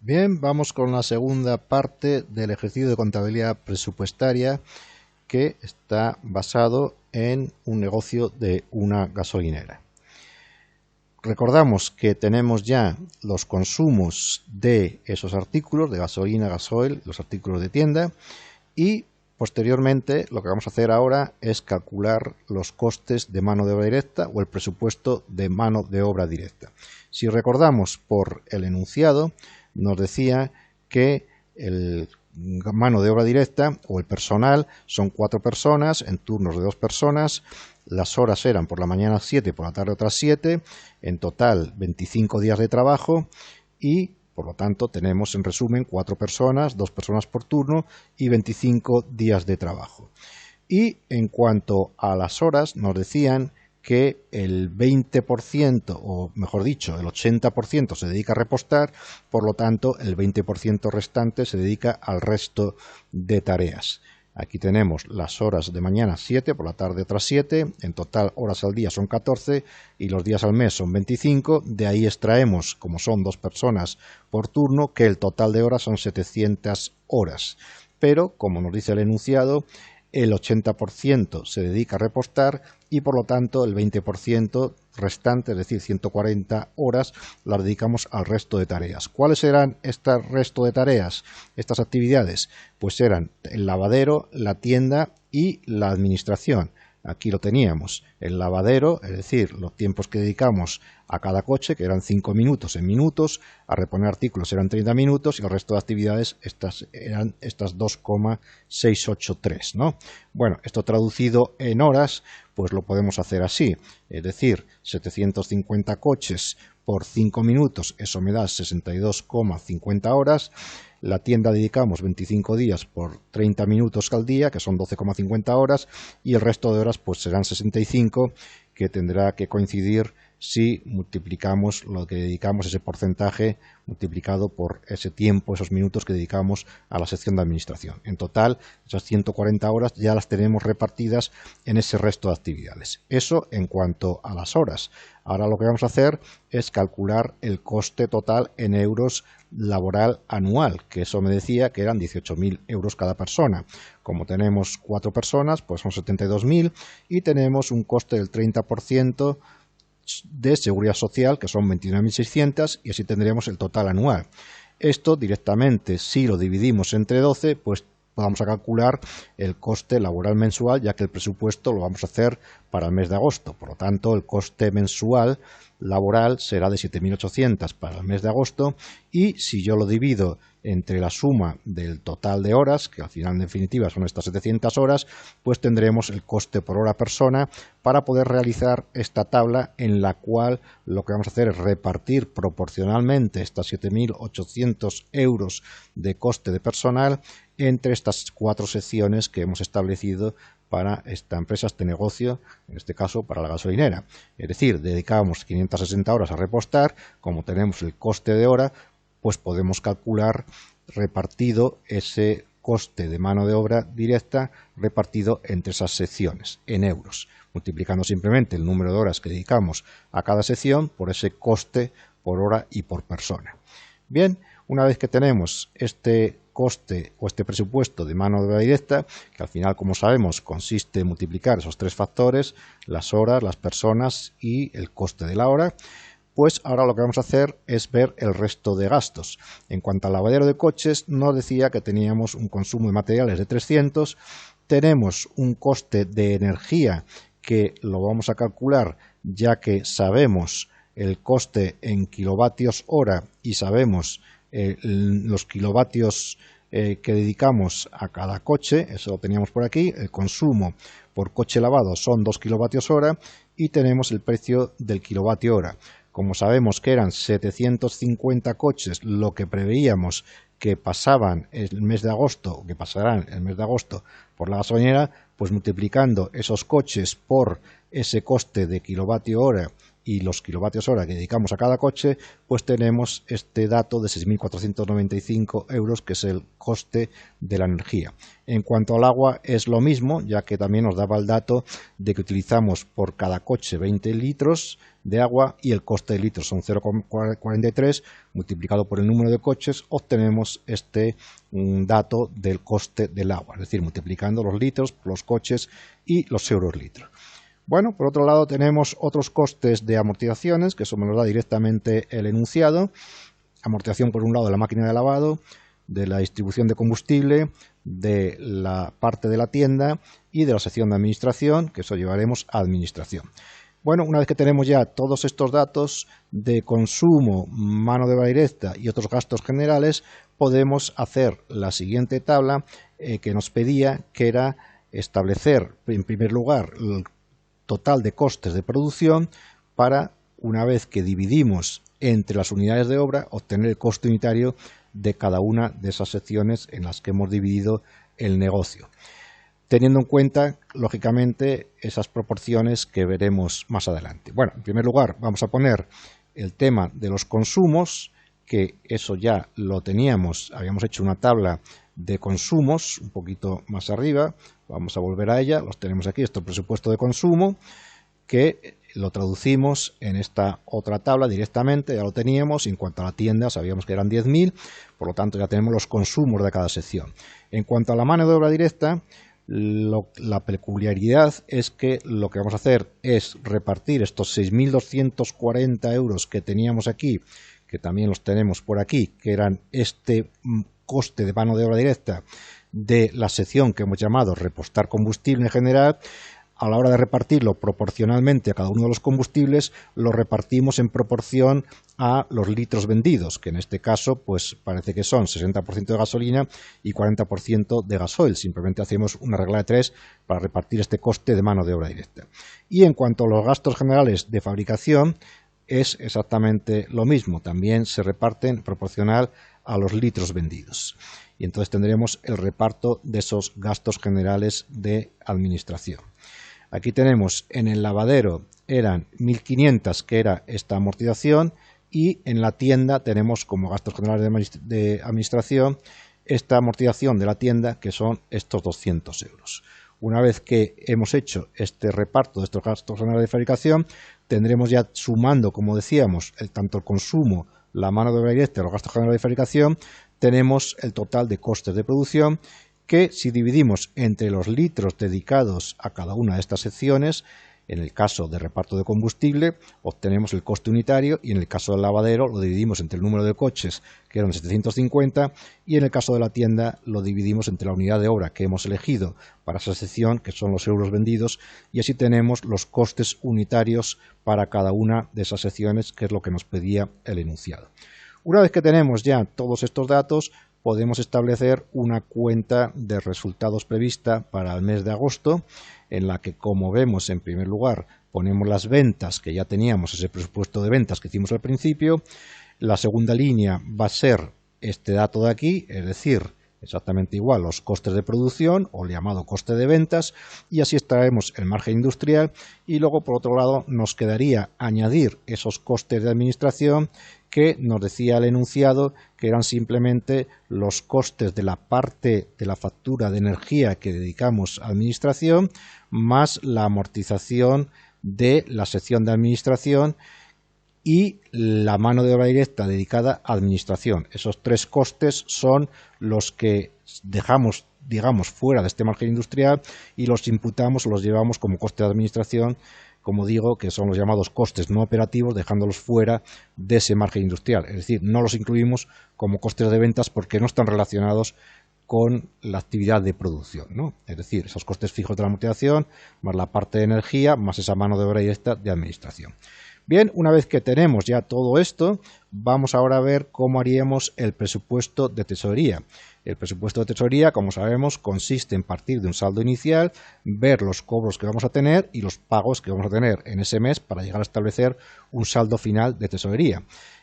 Bien, vamos con la segunda parte del ejercicio de contabilidad presupuestaria que está basado en un negocio de una gasolinera. Recordamos que tenemos ya los consumos de esos artículos, de gasolina, gasoil, los artículos de tienda, y posteriormente lo que vamos a hacer ahora es calcular los costes de mano de obra directa o el presupuesto de mano de obra directa. Si recordamos por el enunciado, nos decía que el mano de obra directa o el personal son 4 personas en turnos de 2 personas. Las horas eran por la mañana 7 y por la tarde otras 7, en total 25 días de trabajo y por lo tanto tenemos en resumen 4 personas, 2 personas por turno y 25 días de trabajo. Y en cuanto a las horas nos decían que el 20%, o mejor dicho, el 80% se dedica a repostar, por lo tanto el 20% restante se dedica al resto de tareas. Aquí tenemos las horas de mañana 7, por la tarde otras 7, en total horas al día son 14 y los días al mes son 25, de ahí extraemos, como son 2 personas por turno, que el total de horas son 700 horas. Pero, como nos dice el enunciado, el 80% se dedica a repostar y por lo tanto el 20% restante, es decir, 140 horas, las dedicamos al resto de tareas. ¿Cuáles eran este resto de tareas, estas actividades? Pues eran el lavadero, la tienda y la administración. Aquí lo teníamos, el lavadero, es decir, los tiempos que dedicamos a cada coche, que eran 5 minutos en minutos, a reponer artículos eran 30 minutos y el resto de actividades eran estas 2,683, ¿no? Bueno, esto traducido en horas, pues lo podemos hacer así, es decir, 750 coches por 5 minutos, eso me da 62,50 horas. La tienda dedicamos 25 días por 30 minutos al día, que son 12,50 horas, y el resto de horas pues serán 65, que tendrá que coincidir si multiplicamos lo que dedicamos, ese porcentaje multiplicado por ese tiempo, esos minutos que dedicamos a la sección de administración. En total, esas 140 horas ya las tenemos repartidas en ese resto de actividades. Eso en cuanto a las horas. Ahora lo que vamos a hacer es calcular el coste total en euros laboral anual, que eso me decía que eran 18.000 euros cada persona. Como tenemos 4 personas, pues son 72.000 y tenemos un coste del 30% de seguridad social, que son 29.600, y así tendríamos el total anual. Esto directamente, si lo dividimos entre 12, pues vamos a calcular el coste laboral mensual, ya que el presupuesto lo vamos a hacer para el mes de agosto. Por lo tanto, el coste mensual laboral será de 7.800 para el mes de agosto, y si yo lo divido entre la suma del total de horas, que al final en definitiva son estas 700 horas, pues tendremos el coste por hora persona para poder realizar esta tabla en la cual lo que vamos a hacer es repartir proporcionalmente estas 7.800 euros de coste de personal entre estas 4 secciones que hemos establecido para esta empresa, este negocio, en este caso para la gasolinera. Es decir, dedicamos 560 horas a repostar, como tenemos el coste de hora, pues podemos calcular repartido ese coste de mano de obra directa repartido entre esas secciones en euros, multiplicando simplemente el número de horas que dedicamos a cada sección por ese coste por hora y por persona. Bien, una vez que tenemos este coste o este presupuesto de mano de obra directa, que al final, como sabemos, consiste en multiplicar esos 3 factores, las horas, las personas y el coste de la hora, pues ahora lo que vamos a hacer es ver el resto de gastos. En cuanto al lavadero de coches, nos decía que teníamos un consumo de materiales de 300, tenemos un coste de energía que lo vamos a calcular ya que sabemos el coste en kilovatios hora y sabemos los kilovatios que dedicamos a cada coche, eso lo teníamos por aquí, el consumo por coche lavado son 2 kilovatios hora y tenemos el precio del kilovatio hora. Como sabemos que eran 750 coches lo que preveíamos que pasaban el mes de agosto, o que pasarán el mes de agosto por la gasolinera, pues multiplicando esos coches por ese coste de kilovatio hora y los kilovatios hora que dedicamos a cada coche, pues tenemos este dato de 6.495 euros, que es el coste de la energía. En cuanto al agua es lo mismo, ya que también nos daba el dato de que utilizamos por cada coche 20 litros de agua y el coste de litros son 0,43, multiplicado por el número de coches, obtenemos este dato del coste del agua, es decir, multiplicando los litros por los coches y los euros litros. Bueno, por otro lado tenemos otros costes de amortizaciones, que eso me lo da directamente el enunciado. Amortización por un lado de la máquina de lavado, de la distribución de combustible, de la parte de la tienda y de la sección de administración, que eso llevaremos a administración. Bueno, una vez que tenemos ya todos estos datos de consumo, mano de obra directa y otros gastos generales, podemos hacer la siguiente tabla que nos pedía, que era establecer en primer lugar el total de costes de producción para, una vez que dividimos entre las unidades de obra, obtener el coste unitario de cada una de esas secciones en las que hemos dividido el negocio, teniendo en cuenta, lógicamente, esas proporciones que veremos más adelante. Bueno, en primer lugar, vamos a poner el tema de los consumos, que eso ya lo teníamos, habíamos hecho una tabla de consumos un poquito más arriba, vamos a volver a ella, los tenemos aquí, esto es el presupuesto de consumo, que lo traducimos en esta otra tabla directamente, ya lo teníamos, en cuanto a la tienda sabíamos que eran 10.000, por lo tanto ya tenemos los consumos de cada sección. En cuanto a la mano de obra directa, la peculiaridad es que lo que vamos a hacer es repartir estos 6.240 euros que teníamos aquí, que también los tenemos por aquí, que eran este coste de mano de obra directa de la sección que hemos llamado repostar combustible en general. A la hora de repartirlo proporcionalmente a cada uno de los combustibles, lo repartimos en proporción a los litros vendidos, que en este caso pues parece que son 60% de gasolina y 40% de gasoil. Simplemente hacemos una regla de 3 para repartir este coste de mano de obra directa. Y en cuanto a los gastos generales de fabricación, es exactamente lo mismo. También se reparten proporcional a los litros vendidos. Y entonces tendremos el reparto de esos gastos generales de administración. Aquí tenemos en el lavadero eran 1.500, que era esta amortización, y en la tienda tenemos como gastos generales de administración esta amortización de la tienda, que son estos 200 euros. Una vez que hemos hecho este reparto de estos gastos generales de fabricación, tendremos ya sumando, como decíamos, tanto el consumo, la mano de obra directa y los gastos generales de fabricación, tenemos el total de costes de producción, que si dividimos entre los litros dedicados a cada una de estas secciones, en el caso de reparto de combustible obtenemos el coste unitario, y en el caso del lavadero lo dividimos entre el número de coches, que eran 750, y en el caso de la tienda lo dividimos entre la unidad de obra que hemos elegido para esa sección, que son los euros vendidos, y así tenemos los costes unitarios para cada una de esas secciones, que es lo que nos pedía el enunciado. Una vez que tenemos ya todos estos datos, podemos establecer una cuenta de resultados prevista para el mes de agosto, en la que, como vemos, en primer lugar ponemos las ventas, que ya teníamos ese presupuesto de ventas que hicimos al principio. La segunda línea va a ser este dato de aquí, es decir, exactamente igual los costes de producción, o el llamado coste de ventas, y así extraemos el margen industrial. Y luego, por otro lado, nos quedaría añadir esos costes de administración, que nos decía el enunciado que eran simplemente los costes de la parte de la factura de energía que dedicamos a administración, más la amortización de la sección de administración y la mano de obra directa dedicada a administración. Esos tres costes son los que dejamos, digamos, fuera de este margen industrial y los imputamos o los llevamos como coste de administración, como digo, que son los llamados costes no operativos, dejándolos fuera de ese margen industrial. Es decir, no los incluimos como costes de ventas porque no están relacionados con la actividad de producción, ¿no? Es decir, esos costes fijos de la amortización, más la parte de energía, más esa mano de obra directa de administración. Bien, una vez que tenemos ya todo esto, vamos ahora a ver cómo haríamos el presupuesto de tesorería. El presupuesto de tesorería, como sabemos, consiste en partir de un saldo inicial, ver los cobros que vamos a tener y los pagos que vamos a tener en ese mes para llegar a establecer un saldo final de tesorería.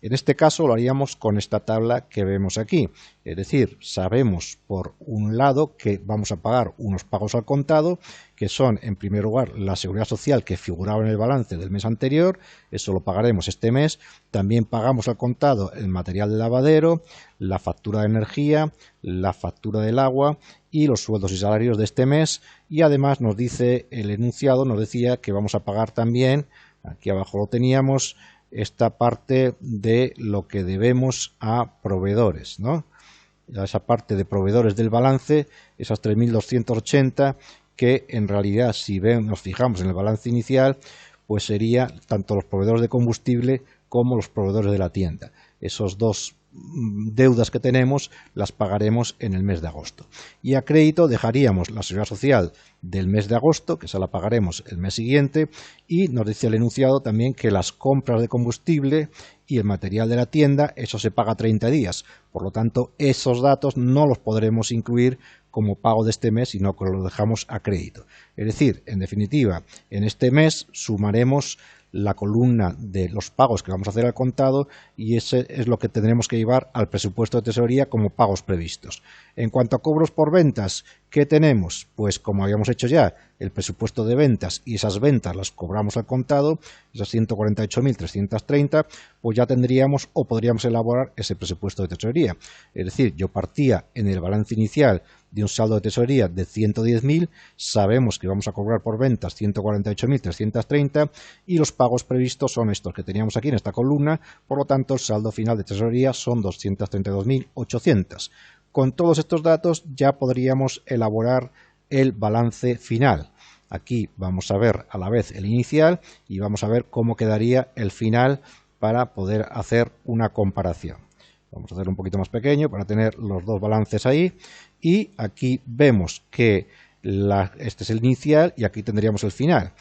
En este caso lo haríamos con esta tabla que vemos aquí, es decir, sabemos por un lado que vamos a pagar unos pagos al contado, que son en primer lugar la seguridad social que figuraba en el balance del mes anterior, eso lo pagaremos este mes. También pagamos al contado el material de lavadero, la factura de energía, la factura del agua y los sueldos y salarios de este mes, y además nos dice el enunciado, nos decía que vamos a pagar también, aquí abajo lo teníamos, esta parte de lo que debemos a proveedores, ¿no? Esa parte de proveedores del balance, esas 3.280, que en realidad si nos fijamos en el balance inicial, pues sería tanto los proveedores de combustible como los proveedores de la tienda. Esos dos deudas que tenemos las pagaremos en el mes de agosto. Y a crédito dejaríamos la seguridad social del mes de agosto, que esa la pagaremos el mes siguiente, y nos dice el enunciado también que las compras de combustible y el material de la tienda, eso se paga 30 días. Por lo tanto, esos datos no los podremos incluir como pago de este mes, sino que los dejamos a crédito. Es decir, en definitiva, en este mes sumaremos la columna de los pagos que vamos a hacer al contado y ese es lo que tendremos que llevar al presupuesto de tesorería como pagos previstos. En cuanto a cobros por ventas, ¿qué tenemos? Pues como habíamos hecho ya, el presupuesto de ventas y esas ventas las cobramos al contado, esas 148.330, pues ya tendríamos o podríamos elaborar ese presupuesto de tesorería. Es decir, yo partía en el balance inicial de un saldo de tesorería de 110.000, sabemos que vamos a cobrar por ventas 148.330 y los pagos previstos son estos que teníamos aquí en esta columna, por lo tanto el saldo final de tesorería son 232.800. Con todos estos datos ya podríamos elaborar el balance final. Aquí vamos a ver a la vez el inicial y vamos a ver cómo quedaría el final para poder hacer una comparación. Vamos a hacer un poquito más pequeño para tener los dos balances ahí y aquí vemos que este es el inicial y aquí tendríamos el final.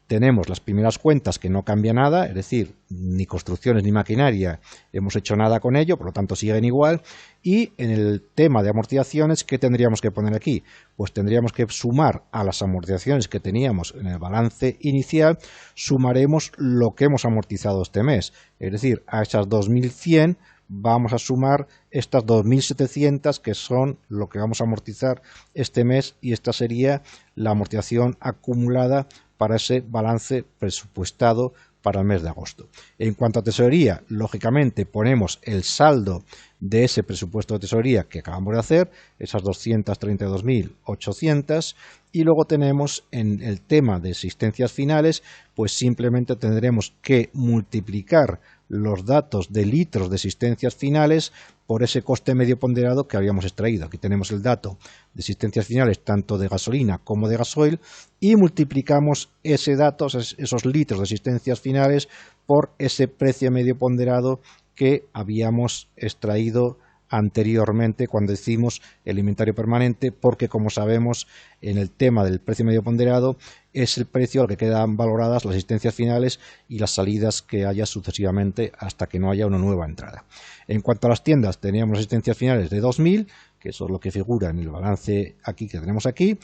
Tenemos las primeras cuentas que no cambia nada, es decir, ni construcciones ni maquinaria hemos hecho nada con ello, por lo tanto siguen igual. Y en el tema de amortizaciones, ¿qué tendríamos que poner aquí? Pues tendríamos que sumar a las amortizaciones que teníamos en el balance inicial, sumaremos lo que hemos amortizado este mes, es decir, a esas 2.100 vamos a sumar estas 2.700 que son lo que vamos a amortizar este mes y esta sería la amortización acumulada para ese balance presupuestado para el mes de agosto. En cuanto a tesorería, lógicamente ponemos el saldo de ese presupuesto de tesorería que acabamos de hacer, esas 232.800, y luego tenemos en el tema de existencias finales, pues simplemente tendremos que multiplicar los datos de litros de existencias finales por ese coste medio ponderado que habíamos extraído. Aquí tenemos el dato de existencias finales tanto de gasolina como de gasoil y multiplicamos ese dato, esos litros de existencias finales por ese precio medio ponderado que habíamos extraído anteriormente cuando hicimos el inventario permanente, porque como sabemos en el tema del precio medio ponderado es el precio al que quedan valoradas las existencias finales y las salidas que haya sucesivamente hasta que no haya una nueva entrada. En cuanto a las tiendas, teníamos existencias finales de 2.000, que eso es lo que figura en el balance aquí que tenemos aquí.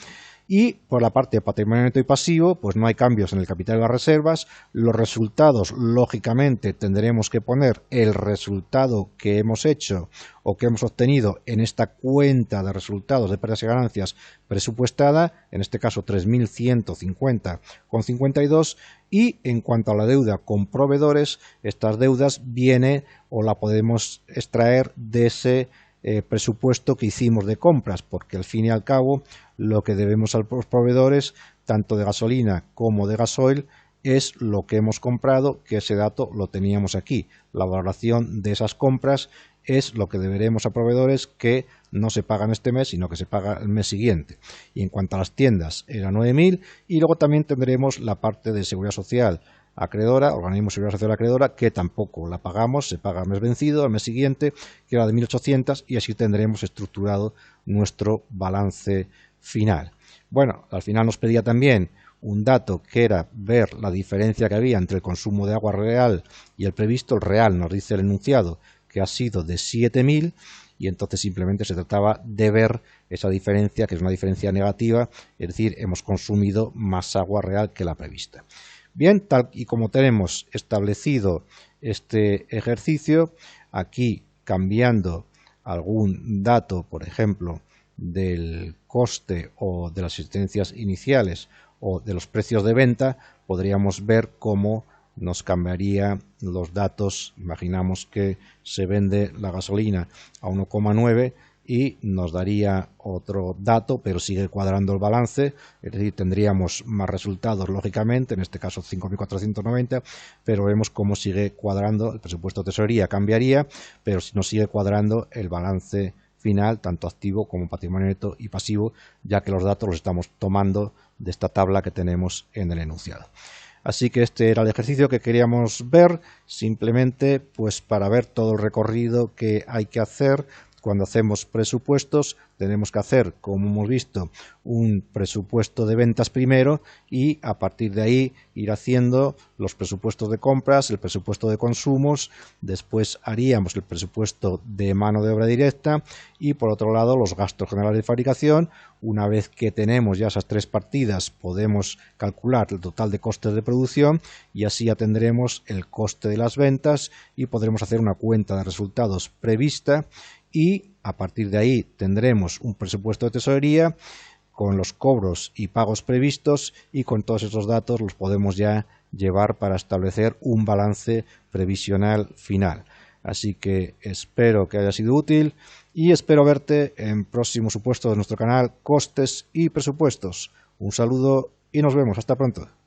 Y por la parte de patrimonio neto y pasivo, pues no hay cambios en el capital y las reservas. Los resultados, lógicamente, tendremos que poner el resultado que hemos hecho o que hemos obtenido en esta cuenta de resultados de pérdidas y ganancias presupuestada, en este caso 3.150,52. Y en cuanto a la deuda con proveedores, estas deudas viene o la podemos extraer de ese presupuesto que hicimos de compras, porque al fin y al cabo lo que debemos a los proveedores, tanto de gasolina como de gasoil, es lo que hemos comprado, que ese dato lo teníamos aquí. La valoración de esas compras es lo que deberemos a proveedores que no se pagan este mes, sino que se paga el mes siguiente. Y en cuanto a las tiendas, era 9.000, y luego también tendremos la parte de seguridad social acreedora, organismo de seguridad social acreedora, que tampoco la pagamos, se paga al mes vencido, al mes siguiente, que era de 1.800, y así tendremos estructurado nuestro balance final. Bueno, al final nos pedía también un dato que era ver la diferencia que había entre el consumo de agua real y el previsto. El real nos dice el enunciado que ha sido de 7.000 y entonces simplemente se trataba de ver esa diferencia, que es una diferencia negativa, es decir, hemos consumido más agua real que la prevista. Bien, tal y como tenemos establecido este ejercicio, aquí cambiando algún dato, por ejemplo, del coste o de las existencias iniciales o de los precios de venta, podríamos ver cómo nos cambiaría los datos. Imaginamos que se vende la gasolina a 1,9 y nos daría otro dato, pero sigue cuadrando el balance, es decir, tendríamos más resultados, lógicamente, en este caso 5.490, pero vemos cómo sigue cuadrando, el presupuesto de tesorería cambiaría, pero si nos sigue cuadrando el balance final, tanto activo como patrimonio neto y pasivo, ya que los datos los estamos tomando de esta tabla que tenemos en el enunciado. Así que este era el ejercicio que queríamos ver, simplemente pues para ver todo el recorrido que hay que hacer. Cuando hacemos presupuestos tenemos que hacer, como hemos visto, un presupuesto de ventas primero y a partir de ahí ir haciendo los presupuestos de compras, el presupuesto de consumos, después haríamos el presupuesto de mano de obra directa y por otro lado los gastos generales de fabricación. Una vez que tenemos ya esas tres partidas podemos calcular el total de costes de producción y así ya tendremos el coste de las ventas y podremos hacer una cuenta de resultados prevista. Y a partir de ahí tendremos un presupuesto de tesorería con los cobros y pagos previstos y con todos esos datos los podemos ya llevar para establecer un balance previsional final. Así que espero que haya sido útil y espero verte en próximos supuestos de nuestro canal Costes y Presupuestos. Un saludo y nos vemos. Hasta pronto.